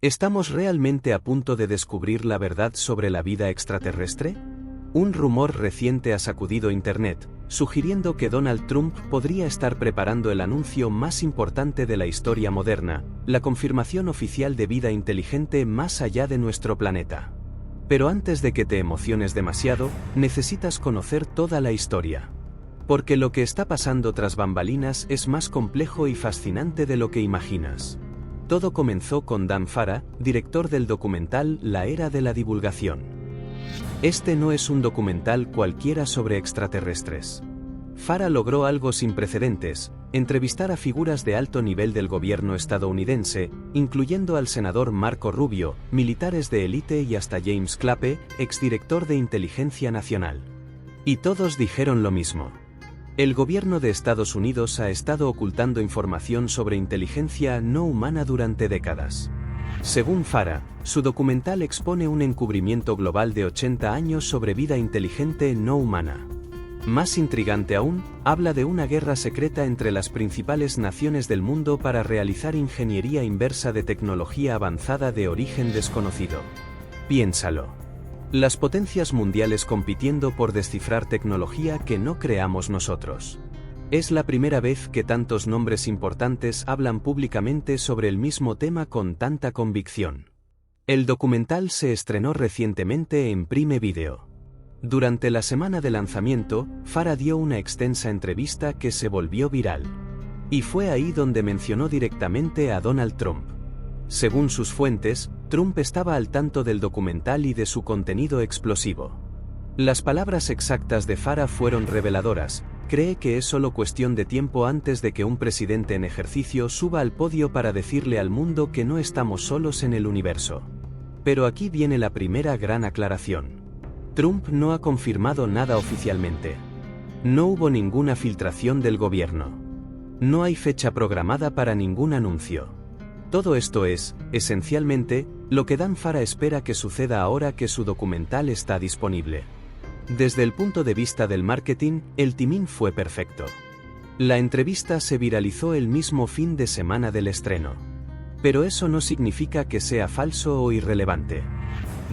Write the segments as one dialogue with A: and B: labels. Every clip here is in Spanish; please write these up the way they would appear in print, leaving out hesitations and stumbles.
A: ¿Estamos realmente a punto de descubrir la verdad sobre la vida extraterrestre? Un rumor reciente ha sacudido Internet, sugiriendo que Donald Trump podría estar preparando el anuncio más importante de la historia moderna, la confirmación oficial de vida inteligente más allá de nuestro planeta. Pero antes de que te emociones demasiado, necesitas conocer toda la historia. Porque lo que está pasando tras bambalinas es más complejo y fascinante de lo que imaginas. Todo comenzó con Dan Farah, director del documental La Era de la Divulgación. Este no es un documental cualquiera sobre extraterrestres. Farah logró algo sin precedentes, entrevistar a figuras de alto nivel del gobierno estadounidense, incluyendo al senador Marco Rubio, militares de élite y hasta James Clapper, exdirector de Inteligencia Nacional. Y todos dijeron lo mismo. El gobierno de Estados Unidos ha estado ocultando información sobre inteligencia no humana durante décadas. Según Farah, su documental expone un encubrimiento global de 80 años sobre vida inteligente no humana. Más intrigante aún, habla de una guerra secreta entre las principales naciones del mundo para realizar ingeniería inversa de tecnología avanzada de origen desconocido. Piénsalo. Las potencias mundiales compitiendo por descifrar tecnología que no creamos nosotros. Es la primera vez que tantos nombres importantes hablan públicamente sobre el mismo tema con tanta convicción. El documental se estrenó recientemente en Prime Video. Durante la semana de lanzamiento, Farah dio una extensa entrevista que se volvió viral. Y fue ahí donde mencionó directamente a Donald Trump. Según sus fuentes, Trump estaba al tanto del documental y de su contenido explosivo. Las palabras exactas de Farah fueron reveladoras. Cree que es solo cuestión de tiempo antes de que un presidente en ejercicio suba al podio para decirle al mundo que no estamos solos en el universo. Pero aquí viene la primera gran aclaración. Trump no ha confirmado nada oficialmente. No hubo ninguna filtración del gobierno. No hay fecha programada para ningún anuncio. Todo esto es, esencialmente, lo que Dan Farah espera que suceda ahora que su documental está disponible. Desde el punto de vista del marketing, el timing fue perfecto. La entrevista se viralizó el mismo fin de semana del estreno. Pero eso no significa que sea falso o irrelevante.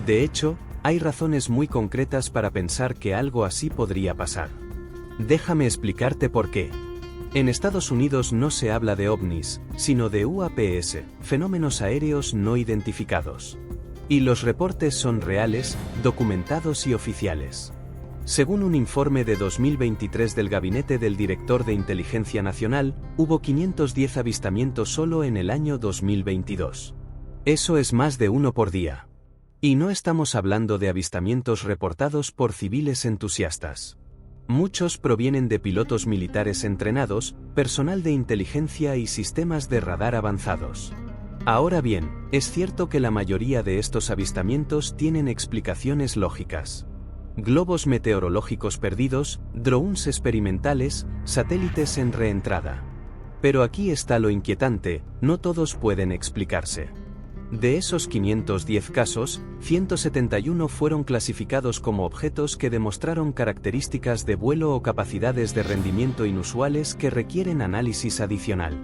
A: De hecho, hay razones muy concretas para pensar que algo así podría pasar. Déjame explicarte por qué. En Estados Unidos no se habla de ovnis, sino de UAPs, fenómenos aéreos no identificados. Y los reportes son reales, documentados y oficiales. Según un informe de 2023 del Gabinete del Director de Inteligencia Nacional, hubo 510 avistamientos solo en el año 2022. Eso es más de uno por día. Y no estamos hablando de avistamientos reportados por civiles entusiastas. Muchos provienen de pilotos militares entrenados, personal de inteligencia y sistemas de radar avanzados. Ahora bien, es cierto que la mayoría de estos avistamientos tienen explicaciones lógicas. Globos meteorológicos perdidos, drones experimentales, satélites en reentrada. Pero aquí está lo inquietante, no todos pueden explicarse. De esos 510 casos, 171 fueron clasificados como objetos que demostraron características de vuelo o capacidades de rendimiento inusuales que requieren análisis adicional.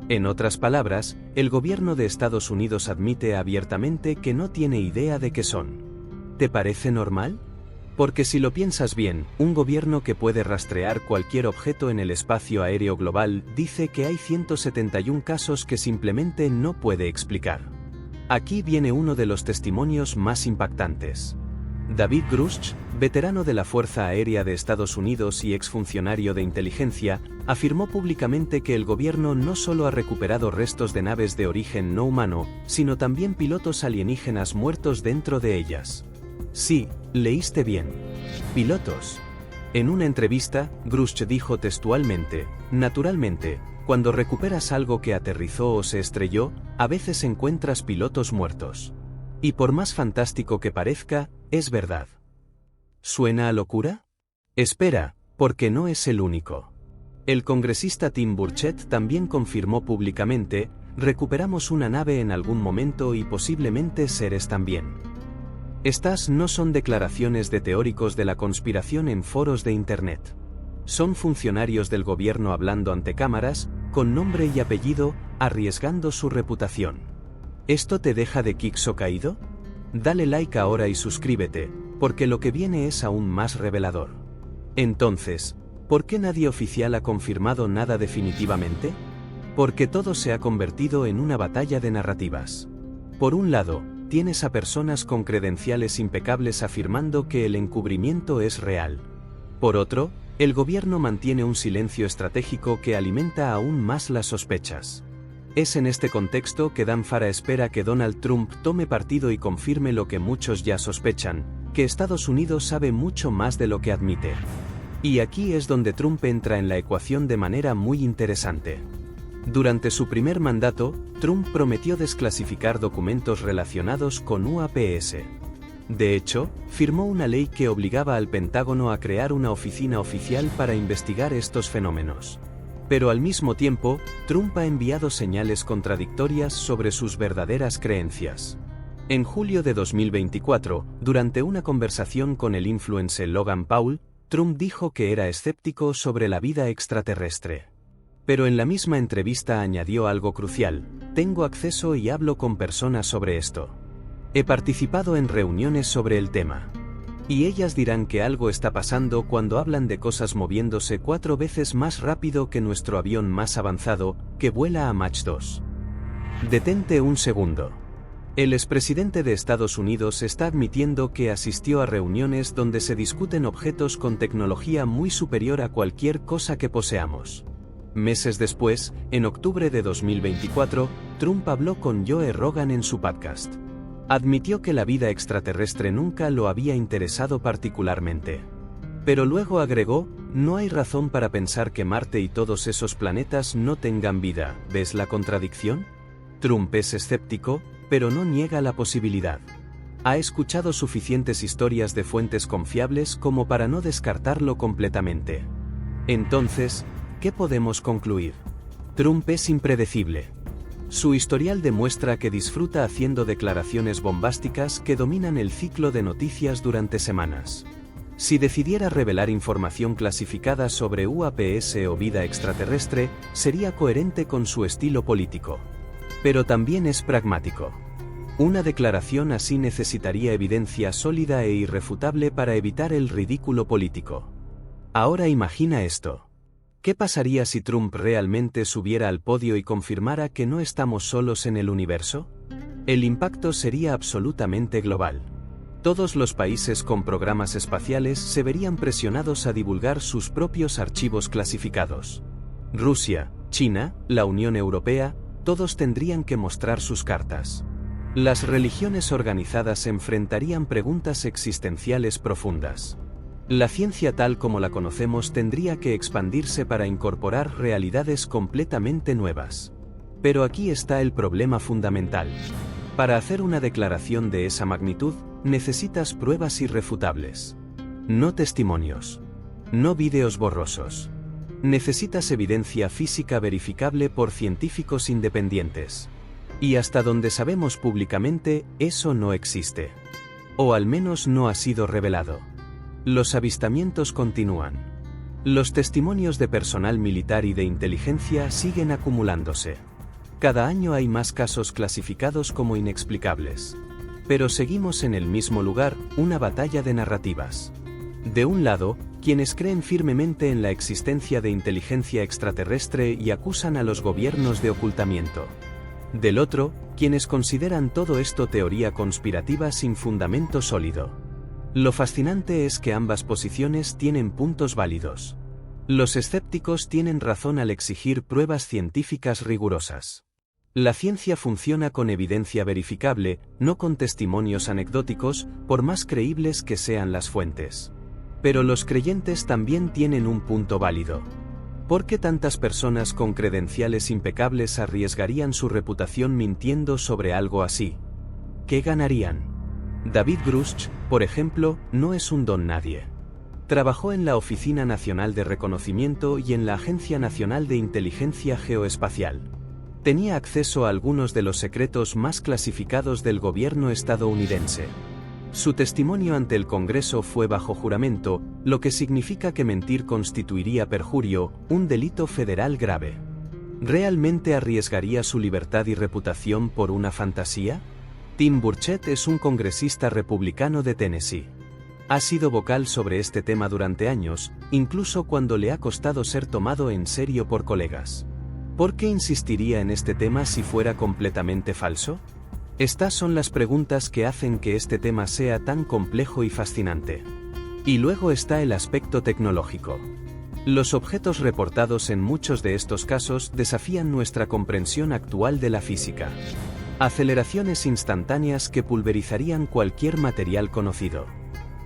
A: En otras palabras, el gobierno de Estados Unidos admite abiertamente que no tiene idea de qué son. ¿Te parece normal? Porque si lo piensas bien, un gobierno que puede rastrear cualquier objeto en el espacio aéreo global dice que hay 171 casos que simplemente no puede explicar. Aquí viene uno de los testimonios más impactantes. David Grusch, veterano de la Fuerza Aérea de Estados Unidos y exfuncionario de inteligencia, afirmó públicamente que el gobierno no solo ha recuperado restos de naves de origen no humano, sino también pilotos alienígenas muertos dentro de ellas. Sí, leíste bien. Pilotos. En una entrevista, Grusch dijo textualmente, naturalmente, cuando recuperas algo que aterrizó o se estrelló, a veces encuentras pilotos muertos. Y por más fantástico que parezca, es verdad. ¿Suena a locura? Espera, porque no es el único. El congresista Tim Burchett también confirmó públicamente, recuperamos una nave en algún momento y posiblemente seres también. Estas no son declaraciones de teóricos de la conspiración en foros de Internet. Son funcionarios del gobierno hablando ante cámaras, con nombre y apellido, arriesgando su reputación. ¿Esto te deja de Kixo caído? Dale like ahora y suscríbete, porque lo que viene es aún más revelador. Entonces, ¿por qué nadie oficial ha confirmado nada definitivamente? Porque todo se ha convertido en una batalla de narrativas. Por un lado, tienes a personas con credenciales impecables afirmando que el encubrimiento es real. Por otro, el gobierno mantiene un silencio estratégico que alimenta aún más las sospechas. Es en este contexto que Dan Farah espera que Donald Trump tome partido y confirme lo que muchos ya sospechan, que Estados Unidos sabe mucho más de lo que admite. Y aquí es donde Trump entra en la ecuación de manera muy interesante. Durante su primer mandato, Trump prometió desclasificar documentos relacionados con UAPS. De hecho, firmó una ley que obligaba al Pentágono a crear una oficina oficial para investigar estos fenómenos. Pero al mismo tiempo, Trump ha enviado señales contradictorias sobre sus verdaderas creencias. En julio de 2024, durante una conversación con el influencer Logan Paul, Trump dijo que era escéptico sobre la vida extraterrestre. Pero en la misma entrevista añadió algo crucial: tengo acceso y hablo con personas sobre esto. He participado en reuniones sobre el tema. Y ellas dirán que algo está pasando cuando hablan de cosas moviéndose 4 veces más rápido que nuestro avión más avanzado, que vuela a Mach 2. Detente un segundo. El expresidente de Estados Unidos está admitiendo que asistió a reuniones donde se discuten objetos con tecnología muy superior a cualquier cosa que poseamos. Meses después, en octubre de 2024, Trump habló con Joe Rogan en su podcast. Admitió que la vida extraterrestre nunca lo había interesado particularmente. Pero luego agregó: no hay razón para pensar que Marte y todos esos planetas no tengan vida. ¿Ves la contradicción? Trump es escéptico, pero no niega la posibilidad. Ha escuchado suficientes historias de fuentes confiables como para no descartarlo completamente. Entonces, ¿qué podemos concluir? Trump es impredecible. Su historial demuestra que disfruta haciendo declaraciones bombásticas que dominan el ciclo de noticias durante semanas. Si decidiera revelar información clasificada sobre UAPS o vida extraterrestre, sería coherente con su estilo político. Pero también es pragmático. Una declaración así necesitaría evidencia sólida e irrefutable para evitar el ridículo político. Ahora imagina esto. ¿Qué pasaría si Trump realmente subiera al podio y confirmara que no estamos solos en el universo? El impacto sería absolutamente global. Todos los países con programas espaciales se verían presionados a divulgar sus propios archivos clasificados. Rusia, China, la Unión Europea, todos tendrían que mostrar sus cartas. Las religiones organizadas enfrentarían preguntas existenciales profundas. La ciencia tal como la conocemos tendría que expandirse para incorporar realidades completamente nuevas. Pero aquí está el problema fundamental. Para hacer una declaración de esa magnitud, necesitas pruebas irrefutables. No testimonios. No vídeos borrosos. Necesitas evidencia física verificable por científicos independientes. Y hasta donde sabemos públicamente, eso no existe. O al menos no ha sido revelado. Los avistamientos continúan. Los testimonios de personal militar y de inteligencia siguen acumulándose. Cada año hay más casos clasificados como inexplicables. Pero seguimos en el mismo lugar, una batalla de narrativas. De un lado, quienes creen firmemente en la existencia de inteligencia extraterrestre y acusan a los gobiernos de ocultamiento. Del otro, quienes consideran todo esto teoría conspirativa sin fundamento sólido. Lo fascinante es que ambas posiciones tienen puntos válidos. Los escépticos tienen razón al exigir pruebas científicas rigurosas. La ciencia funciona con evidencia verificable, no con testimonios anecdóticos, por más creíbles que sean las fuentes. Pero los creyentes también tienen un punto válido. ¿Por qué tantas personas con credenciales impecables arriesgarían su reputación mintiendo sobre algo así? ¿Qué ganarían? David Grusch, por ejemplo, no es un don nadie. Trabajó en la Oficina Nacional de Reconocimiento y en la Agencia Nacional de Inteligencia Geoespacial. Tenía acceso a algunos de los secretos más clasificados del gobierno estadounidense. Su testimonio ante el Congreso fue bajo juramento, lo que significa que mentir constituiría perjurio, un delito federal grave. ¿Realmente arriesgaría su libertad y reputación por una fantasía? Tim Burchett es un congresista republicano de Tennessee. Ha sido vocal sobre este tema durante años, incluso cuando le ha costado ser tomado en serio por colegas. ¿Por qué insistiría en este tema si fuera completamente falso? Estas son las preguntas que hacen que este tema sea tan complejo y fascinante. Y luego está el aspecto tecnológico. Los objetos reportados en muchos de estos casos desafían nuestra comprensión actual de la física. Aceleraciones instantáneas que pulverizarían cualquier material conocido.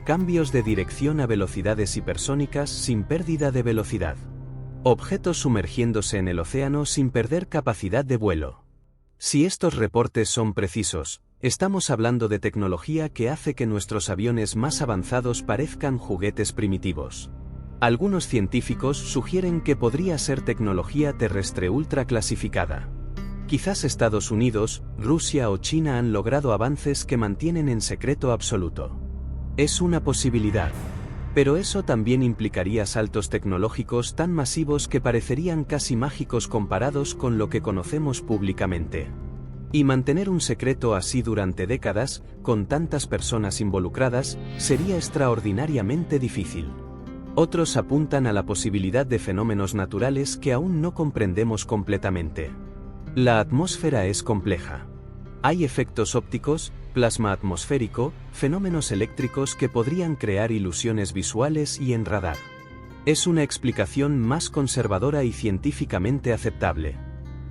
A: Cambios de dirección a velocidades hipersónicas sin pérdida de velocidad. Objetos sumergiéndose en el océano sin perder capacidad de vuelo. Si estos reportes son precisos, estamos hablando de tecnología que hace que nuestros aviones más avanzados parezcan juguetes primitivos. Algunos científicos sugieren que podría ser tecnología terrestre ultra clasificada. Quizás Estados Unidos, Rusia o China han logrado avances que mantienen en secreto absoluto. Es una posibilidad. Pero eso también implicaría saltos tecnológicos tan masivos que parecerían casi mágicos comparados con lo que conocemos públicamente. Y mantener un secreto así durante décadas, con tantas personas involucradas, sería extraordinariamente difícil. Otros apuntan a la posibilidad de fenómenos naturales que aún no comprendemos completamente. La atmósfera es compleja. Hay efectos ópticos, plasma atmosférico, fenómenos eléctricos que podrían crear ilusiones visuales y en radar. Es una explicación más conservadora y científicamente aceptable.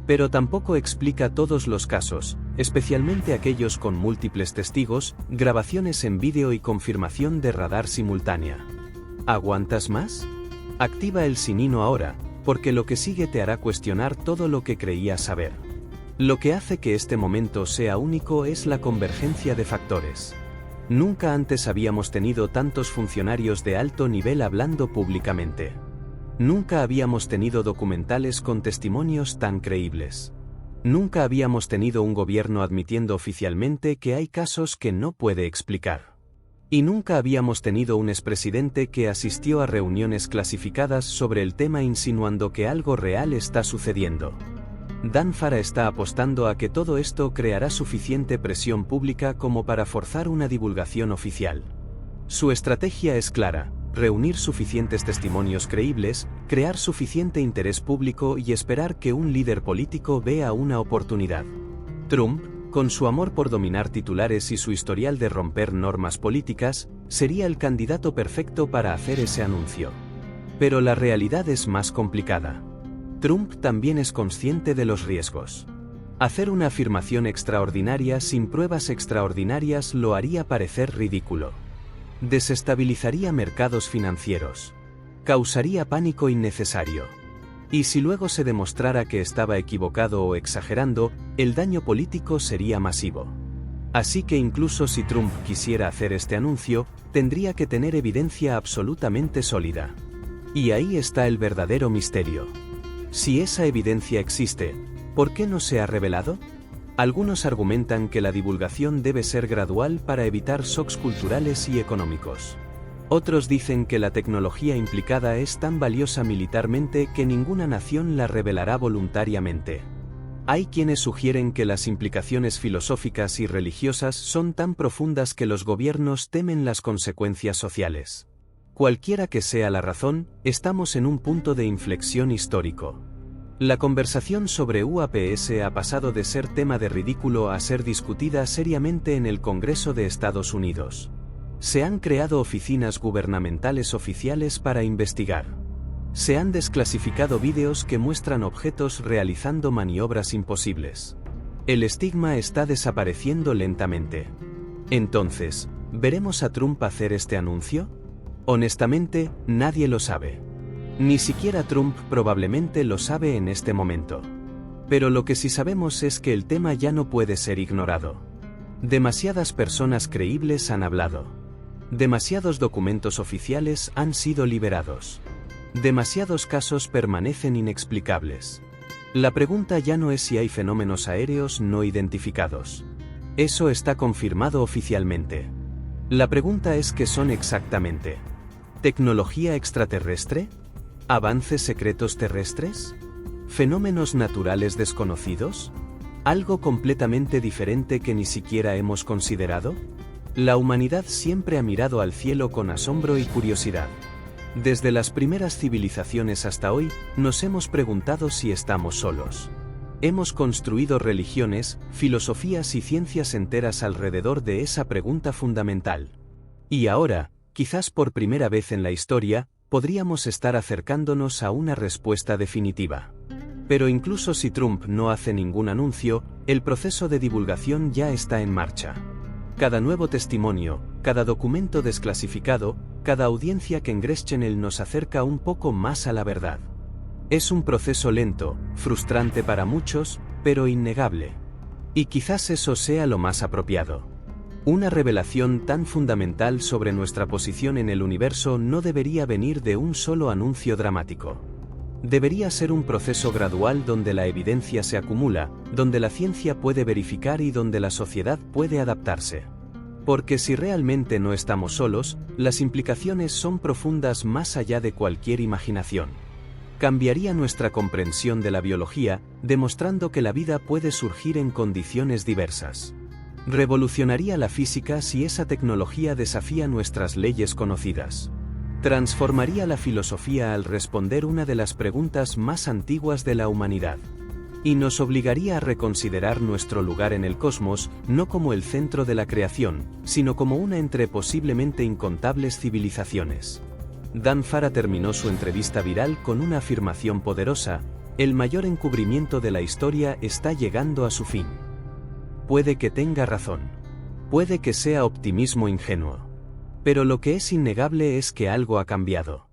A: Pero tampoco explica todos los casos, especialmente aquellos con múltiples testigos, grabaciones en vídeo y confirmación de radar simultánea. ¿Aguantas más? Activa el sinino ahora, porque lo que sigue te hará cuestionar todo lo que creías saber. Lo que hace que este momento sea único es la convergencia de factores. Nunca antes habíamos tenido tantos funcionarios de alto nivel hablando públicamente. Nunca habíamos tenido documentales con testimonios tan creíbles. Nunca habíamos tenido un gobierno admitiendo oficialmente que hay casos que no puede explicar. Y nunca habíamos tenido un expresidente que asistió a reuniones clasificadas sobre el tema insinuando que algo real está sucediendo. Dan Farah está apostando a que todo esto creará suficiente presión pública como para forzar una divulgación oficial. Su estrategia es clara: reunir suficientes testimonios creíbles, crear suficiente interés público y esperar que un líder político vea una oportunidad. Trump, con su amor por dominar titulares y su historial de romper normas políticas, sería el candidato perfecto para hacer ese anuncio. Pero la realidad es más complicada. Trump también es consciente de los riesgos. Hacer una afirmación extraordinaria sin pruebas extraordinarias lo haría parecer ridículo. Desestabilizaría mercados financieros. Causaría pánico innecesario. Y si luego se demostrara que estaba equivocado o exagerando, el daño político sería masivo. Así que incluso si Trump quisiera hacer este anuncio, tendría que tener evidencia absolutamente sólida. Y ahí está el verdadero misterio. Si esa evidencia existe, ¿por qué no se ha revelado? Algunos argumentan que la divulgación debe ser gradual para evitar shocks culturales y económicos. Otros dicen que la tecnología implicada es tan valiosa militarmente que ninguna nación la revelará voluntariamente. Hay quienes sugieren que las implicaciones filosóficas y religiosas son tan profundas que los gobiernos temen las consecuencias sociales. Cualquiera que sea la razón, estamos en un punto de inflexión histórico. La conversación sobre UAPs ha pasado de ser tema de ridículo a ser discutida seriamente en el Congreso de Estados Unidos. Se han creado oficinas gubernamentales oficiales para investigar. Se han desclasificado vídeos que muestran objetos realizando maniobras imposibles. El estigma está desapareciendo lentamente. Entonces, ¿veremos a Trump hacer este anuncio? Honestamente, nadie lo sabe. Ni siquiera Trump probablemente lo sabe en este momento. Pero lo que sí sabemos es que el tema ya no puede ser ignorado. Demasiadas personas creíbles han hablado. Demasiados documentos oficiales han sido liberados. Demasiados casos permanecen inexplicables. La pregunta ya no es si hay fenómenos aéreos no identificados. Eso está confirmado oficialmente. La pregunta es qué son exactamente. ¿Tecnología extraterrestre? ¿Avances secretos terrestres? ¿Fenómenos naturales desconocidos? ¿Algo completamente diferente que ni siquiera hemos considerado? La humanidad siempre ha mirado al cielo con asombro y curiosidad. Desde las primeras civilizaciones hasta hoy, nos hemos preguntado si estamos solos. Hemos construido religiones, filosofías y ciencias enteras alrededor de esa pregunta fundamental. Y ahora, quizás por primera vez en la historia, podríamos estar acercándonos a una respuesta definitiva. Pero incluso si Trump no hace ningún anuncio, el proceso de divulgación ya está en marcha. Cada nuevo testimonio, cada documento desclasificado, cada audiencia que engresca en él nos acerca un poco más a la verdad. Es un proceso lento, frustrante para muchos, pero innegable. Y quizás eso sea lo más apropiado. Una revelación tan fundamental sobre nuestra posición en el universo no debería venir de un solo anuncio dramático. Debería ser un proceso gradual donde la evidencia se acumula, donde la ciencia puede verificar y donde la sociedad puede adaptarse. Porque si realmente no estamos solos, las implicaciones son profundas más allá de cualquier imaginación. Cambiaría nuestra comprensión de la biología, demostrando que la vida puede surgir en condiciones diversas. Revolucionaría la física si esa tecnología desafía nuestras leyes conocidas. Transformaría la filosofía al responder una de las preguntas más antiguas de la humanidad. Y nos obligaría a reconsiderar nuestro lugar en el cosmos, no como el centro de la creación, sino como una entre posiblemente incontables civilizaciones. Dan Farah terminó su entrevista viral con una afirmación poderosa: el mayor encubrimiento de la historia está llegando a su fin. Puede que tenga razón. Puede que sea optimismo ingenuo. Pero lo que es innegable es que algo ha cambiado.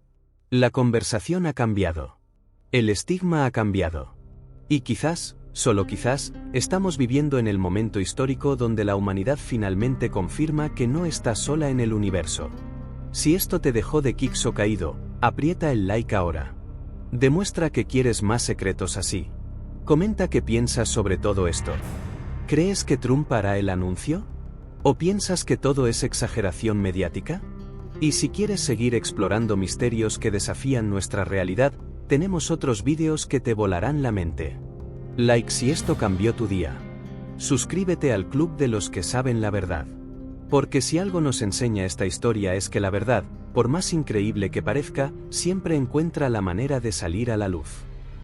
A: La conversación ha cambiado. El estigma ha cambiado. Y quizás, solo quizás, estamos viviendo en el momento histórico donde la humanidad finalmente confirma que no está sola en el universo. Si esto te dejó de Kixo caído, aprieta el like ahora. Demuestra que quieres más secretos así. Comenta qué piensas sobre todo esto. ¿Crees que Trump hará el anuncio? ¿O piensas que todo es exageración mediática? Y si quieres seguir explorando misterios que desafían nuestra realidad, tenemos otros vídeos que te volarán la mente. Like si esto cambió tu día. Suscríbete al club de los que saben la verdad. Porque si algo nos enseña esta historia es que la verdad, por más increíble que parezca, siempre encuentra la manera de salir a la luz.